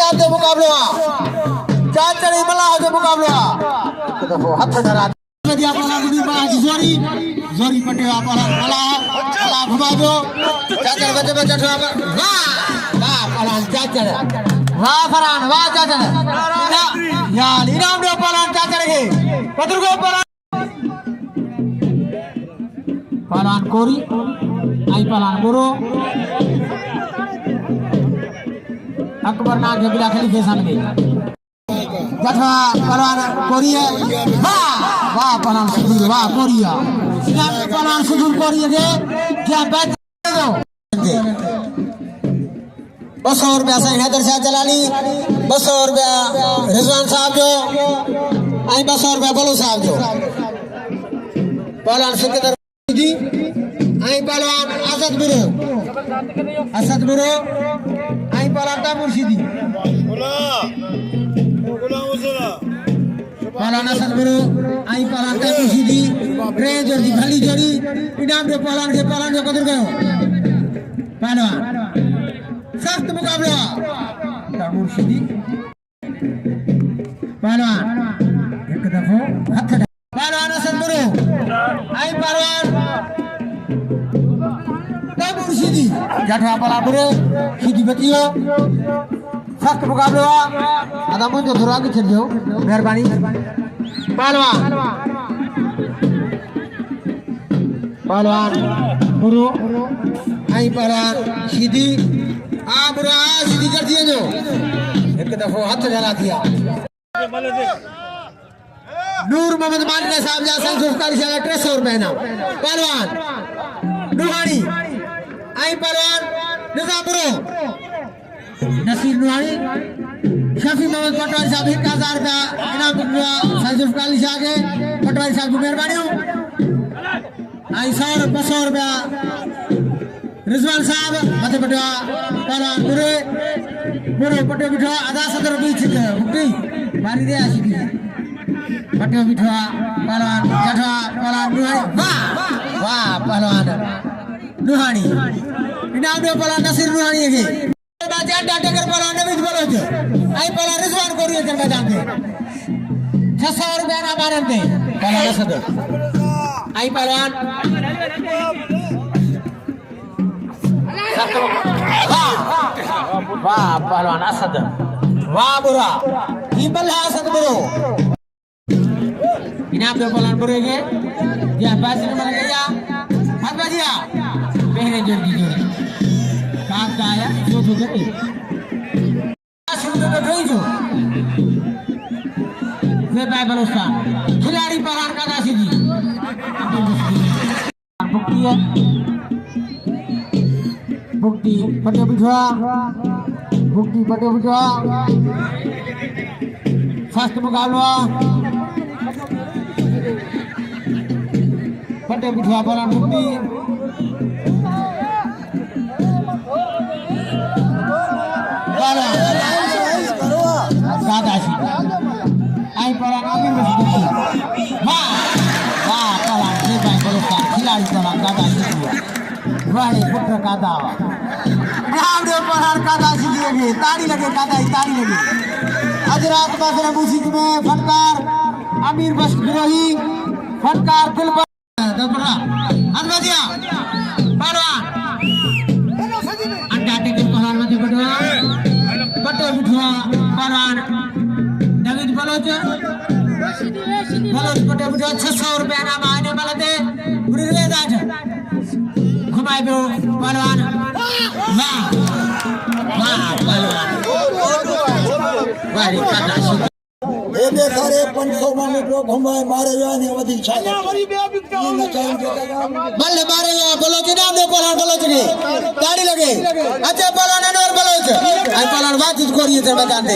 आपसे मुकाबला चार चढ़ी मला हो मुकाबला तो हाथ धरा दिया अपना गुडी बड़ा जोरी जोरी पटे अपना मला मला घुमा दो चाचड़ बच्चे बच्चे वाह वाह पलान चाचड़ वाह फरहान वाह चाचड़ यार इनाम दो पलान चाचड़ के पत्थर को पलान कोरी आई पलान गुरु अकबर ना जबला खली फैशन में जठा पलान कोरिया वाह वाह पलान सुदूर वाह कोरिया इनाम पलान सुदूर कोरिया के क्या बैठ दो ₹200 से हैदर शाह जलाली ₹200 रिजवान साहब जो आई ₹200 बलू साहब जो पलान सिकंदर जी आई पहलवान असद बिरो आई पलान ता मुर्शिदी पलान असद बिरो आई पलान ता मुर्शिदी रे जोड़ी भली जोड़ी इनाम दे पलान के पलान जो कदर गयो पहलवान सख्त मुकाबला ता मुर्शिदी पहलवान एक दफो हाथ पहलवान असद बिरो आई पहलवान मुर्शिदी जठा पला बरे सीधी बतियो सख्त मुकाबला आधा मन जो थोड़ा आगे चल जाओ मेहरबानी पहलवान पहलवान बुरो आई पहलवान सीधी आ बुरा सीधी कर दिए जो एक दफो हाथ जला दिया नूर मोहम्मद मालिक साहब जा संस्कारी से ₹300 ना पहलवान नुहानी आई पहलवान निजामुरो नसीर नुहानी शफी मोहम्मद पटवारी साहब ₹1000 इनाम दुआ संस्कारी से आगे पटवारी साहब की मेहरबानी हो आई ₹100 रिजवान साहब मध्य पटवा पहलवान बुरे बुरे पटे बिठवा आधा ₹17 बुकटी मारी दे आशी पटे बिठवा पहलवान जठवा पहलवान नुहानी वाह वाह पहलवान नुहानी इनाम दे पहलवान नसीर नुहानी के बाजार डाटे कर पहलवान ने भी बोलो जो आई पहलवान रिजवान कोरिया चल मैदान पे ₹600 ना मारन दे पहलवान असद आई पहलवान वाह वाह पहलवान असद वाह बुरा ही बल्ला असद बुरो इनाम दे पहलवान बुरे के या पैसे में लग गया हाथ बजिया पहले जोड़ी जोड़ी काम का आया जो तो गई शुरू में गई जो ये भाई बलोस्तान खिलाड़ी पहलवान का दासी जी बुकटी है बुकटी पटे बिठवा बुकटी पटे बिठवा फर्स्ट मुकाबला पटे बिठवा पहलवान बुकटी दादाजी आई पहलवान आमिर मस्जिद वाह वाह पहलवान ये भाई बलोस्तान खिलाड़ी पहलवान दादाजी वाह पुत्र का दावा नाम दे पहलवान का दादाजी दिए ताड़ी लगे दादाजी ताड़ी लगे हजरत मसला मस्जिद में फनकार अमीर बख्श गिरोही फनकार दिल पर दबरा हजरतिया पहलवान अंडरटेकर पहलवान मध्य पटवा पटे बिठवा पहलवान नवीद बलोच पटे बिठवा ₹600 ना मायने वाला दे पूरी ले दाट घुमाए दो पहलवान वाह वाह पहलवान वाह कादाशी ए बेखारे 500 मिनट रो घुमाए मारे जाने वधी छा बल्ले मारे या बलोच नाम दे पहलवान बलोच के ताड़ी लगे अच्छा पहलवान और बलोच आई पहलवान बातचीत कोरिए ते बता दे